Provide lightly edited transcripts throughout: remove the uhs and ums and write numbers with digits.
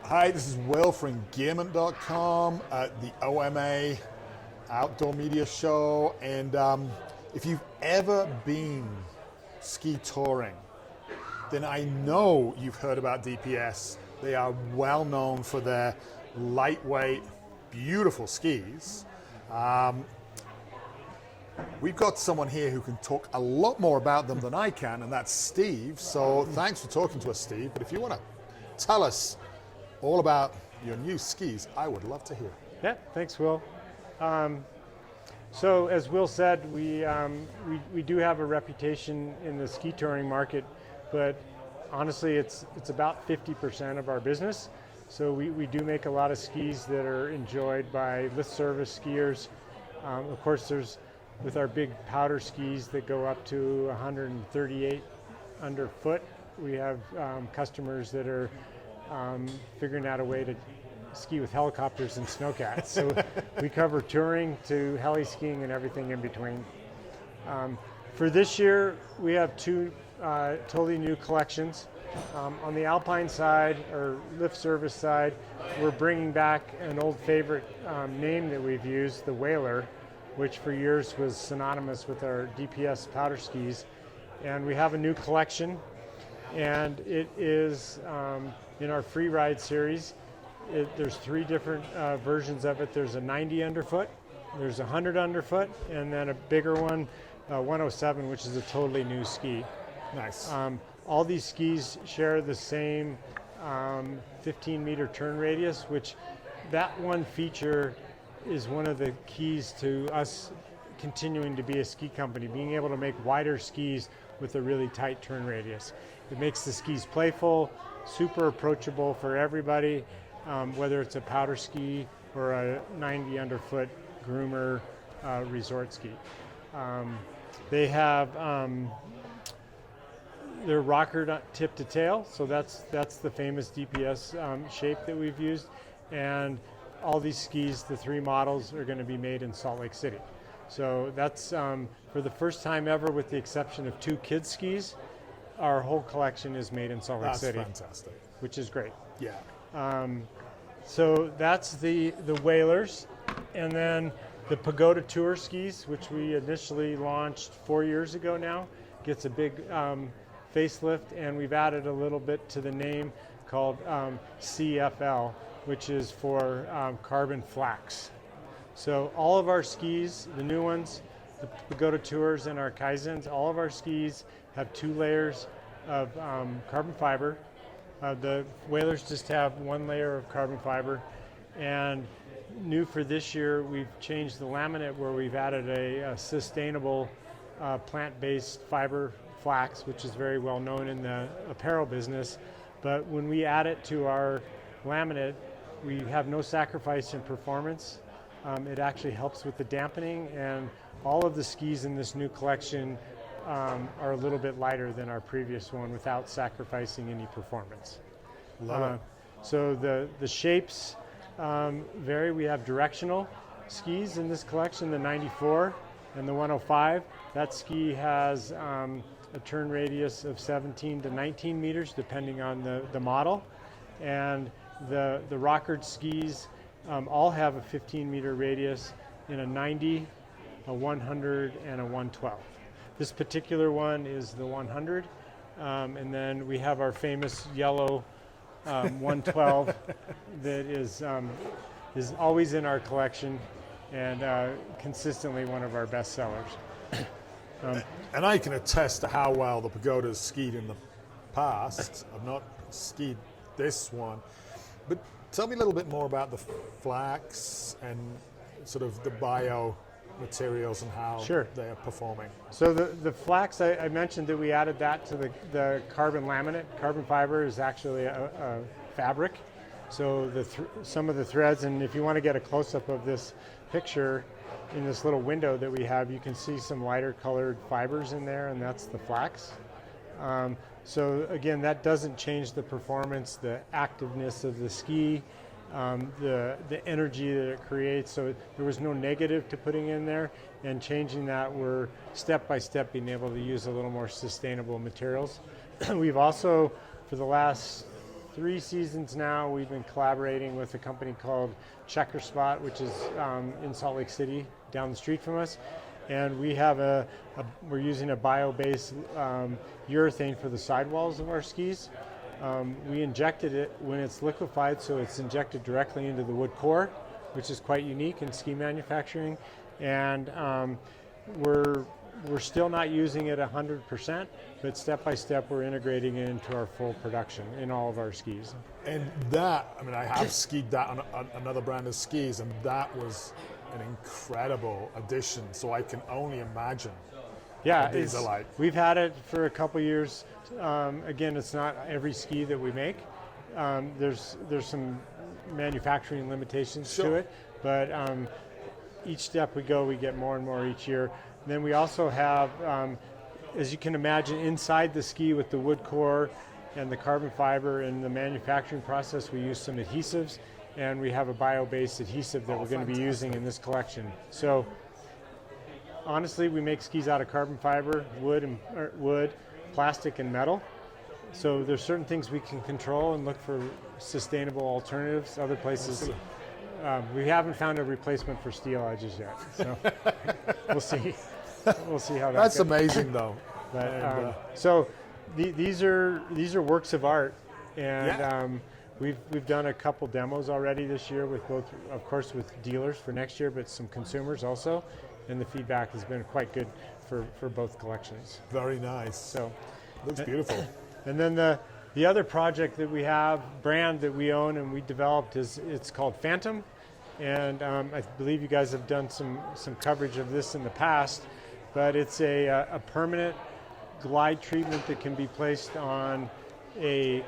Hi, this is Will from Engearment.com at the OMA Outdoor Media Show. And if you've ever been ski touring, then I know you've heard about DPS. They are well known for their lightweight, beautiful skis. We've got someone here who can talk a lot more about them than I can, and that's Steve. So thanks for talking to us, Steve. But if you want to tell us all about your new skis, I would love to hear. Yeah, thanks, Will. So as Will said, we do have a reputation in the ski touring market, but honestly, it's about 50% of our business. So we do make a lot of skis that are enjoyed by lift service skiers. Of course, with our big powder skis that go up to 138 underfoot, we have customers that are figuring out a way to ski with helicopters and snowcats. So we cover touring to heli skiing and everything in between. For this year, we have two totally new collections. On the alpine side, or lift service side, we're bringing back an old favorite name that we've used, the Wailer, which for years was synonymous with our DPS powder skis. And we have a new collection, and it is in our free ride series. There's three different versions of it. There's a 90 underfoot, there's a 100 underfoot, and then a bigger one, 107, which is a totally new ski. Nice. All these skis share the same 15-meter turn radius, which that one feature is one of the keys to us continuing to be a ski company, being able to make wider skis with a really tight turn radius. It makes the skis playful, super approachable for everybody, whether it's a powder ski or a 90 underfoot groomer resort ski. They have they're rocker tip to tail, so that's the famous DPS shape that we've used, and all these skis, the three models, are going to be made in Salt Lake City. So that's for the first time ever, with the exception of two kids skis, our whole collection is made in Salt Lake City. That's fantastic. Which is great. Yeah. So that's the Wailers, and then the Pagoda Tour skis, which we initially launched 4 years ago now, gets a big facelift, and we've added a little bit to the name called CFL, which is for carbon flax. So all of our skis, the new ones, the Pagoda Tours and our Kaizens, all of our skis have 2 layers of carbon fiber. The Wailers just have 1 layer of carbon fiber. And new for this year, we've changed the laminate, where we've added a sustainable plant-based fiber flax, which is very well known in the apparel business. But when we add it to our laminate, we have no sacrifice in performance. It actually helps with the dampening, and all of the skis in this new collection are a little bit lighter than our previous one without sacrificing any performance. Love it. So the shapes vary. We have directional skis in this collection, the 94 and the 105. That ski has a turn radius of 17 to 19 meters, depending on the model. And the rockered skis all have a 15-meter radius in a 90, a 100, and a 112. This particular one is the 100, and then we have our famous yellow 112 that is always in our collection and consistently one of our best sellers. And I can attest to how well the Pagoda's skied in the past. I've not skied this one, but tell me a little bit more about the flax and sort of the bio materials and how they are performing. So the flax, I mentioned that we added that to the carbon laminate. Carbon fiber is actually a fabric. So some of the threads, and if you want to get a close-up of this picture in this little window that we have, you can see some lighter colored fibers in there, and that's the flax. So again, that doesn't change the performance, the activeness of the ski, the energy that it creates. So there was no negative to putting in there, and changing that, we're step by step being able to use a little more sustainable materials. We've also, for the last 3 seasons now, we've been collaborating with a company called Checker Spot, which is in Salt Lake City, down the street from us. And we have we're using a bio-based urethane for the sidewalls of our skis. We injected it when it's liquefied, so it's injected directly into the wood core, which is quite unique in ski manufacturing. And we're still not using it 100%, but step by step we're integrating it into our full production in all of our skis. And that, I mean, I have skied that on another brand of skis, and that was an incredible addition. So I can only imagine what these are like. We've had it for a couple years. Again, it's not every ski that we make. There's some manufacturing limitations to it, but each step we go, we get more and more each year. And then we also have, as you can imagine, inside the ski with the wood core and the carbon fiber in the manufacturing process, we use some adhesives, and we have a bio-based adhesive that we're going to be using in this collection. So honestly, we make skis out of carbon fiber, wood, plastic, and metal. So there's certain things we can control and look for sustainable alternatives. Other places, we haven't found a replacement for steel edges yet. So we'll see. We'll see how that That's goes. amazing, though. But, so these are works of art, and we've done a couple demos already this year with both, of course, with dealers for next year, but some consumers also, and the feedback has been quite good for both collections. Very nice. So looks beautiful. And then the other project that we have, brand that we own and we developed, it's called Phantom, and I believe you guys have done some coverage of this in the past, but it's a permanent glide treatment that can be placed on a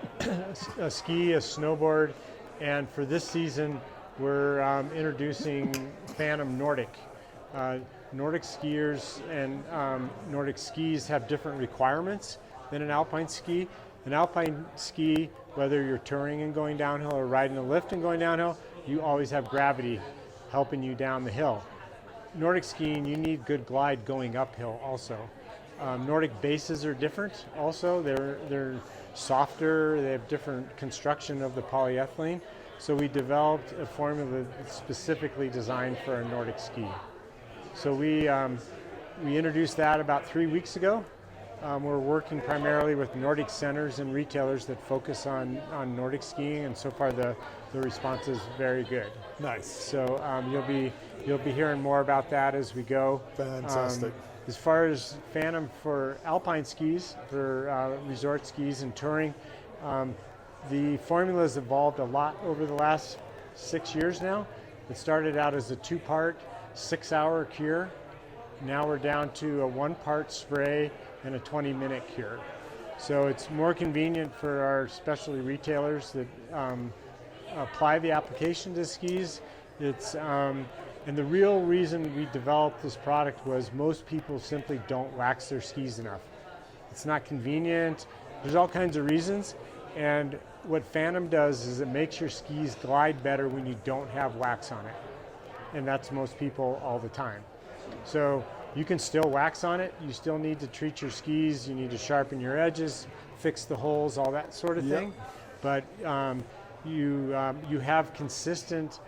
ski, a snowboard, and for this season we're introducing Phantom Nordic. Nordic skiers and Nordic skis have different requirements than an alpine ski. An alpine ski, whether you're touring and going downhill or riding a lift and going downhill, you always have gravity helping you down the hill. Nordic skiing, you need good glide going uphill also. Nordic bases are different also. They're softer, they have different construction of the polyethylene. So we developed a formula specifically designed for a Nordic ski. So we introduced that about 3 weeks ago. We're working primarily with Nordic centers and retailers that focus on Nordic skiing, and so far the response is very good. Nice. So you'll be hearing more about that as we go. Fantastic. As far as Phantom for alpine skis, for resort skis and touring, the formula has evolved a lot over the last 6 years now. It started out as a 2-part, 6-hour cure. Now we're down to a 1-part spray and a 20-minute cure. So it's more convenient for our specialty retailers that apply the application to skis. And the real reason we developed this product was most people simply don't wax their skis enough. It's not convenient. There's all kinds of reasons. And what Phantom does is it makes your skis glide better when you don't have wax on it. And that's most people all the time. So you can still wax on it. You still need to treat your skis. You need to sharpen your edges, fix the holes, all that sort of thing. But you have consistent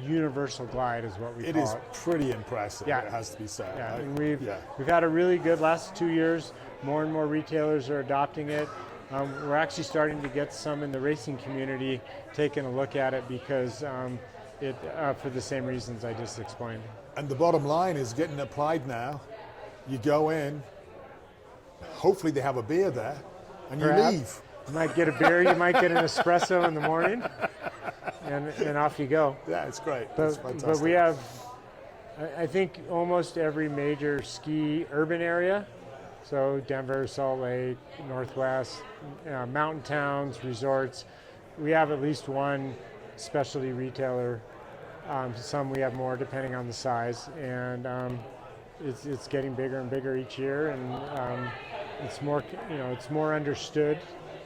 universal glide is what we call it. It is pretty impressive, it has to be said. Yeah, and we've had a really good last 2 years. More and more retailers are adopting it. We're actually starting to get some in the racing community taking a look at it because for the same reasons I just explained. And the bottom line is getting applied now. You go in, hopefully they have a beer there, and you leave. You might get a beer, you might get an espresso in the morning, and off you go. Yeah, it's great. But, It's fantastic. but we have, I think, almost every major ski urban area. So Denver, Salt Lake, Northwest, mountain towns, resorts. We have at least one specialty retailer. Some we have more depending on the size, and it's getting bigger and bigger each year, and it's more understood.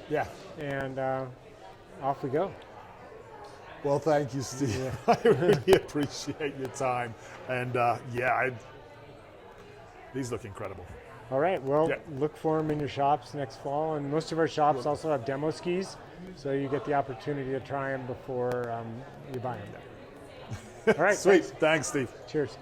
Yeah. And off we go. Well, thank you, Steve. I really appreciate your time, and these look incredible. All right, well, Yeah. look for them in your shops next fall, and most of our shops also have demo skis, so you get the opportunity to try them before you buy them. All right, Sweet. Thanks, Steve. Cheers.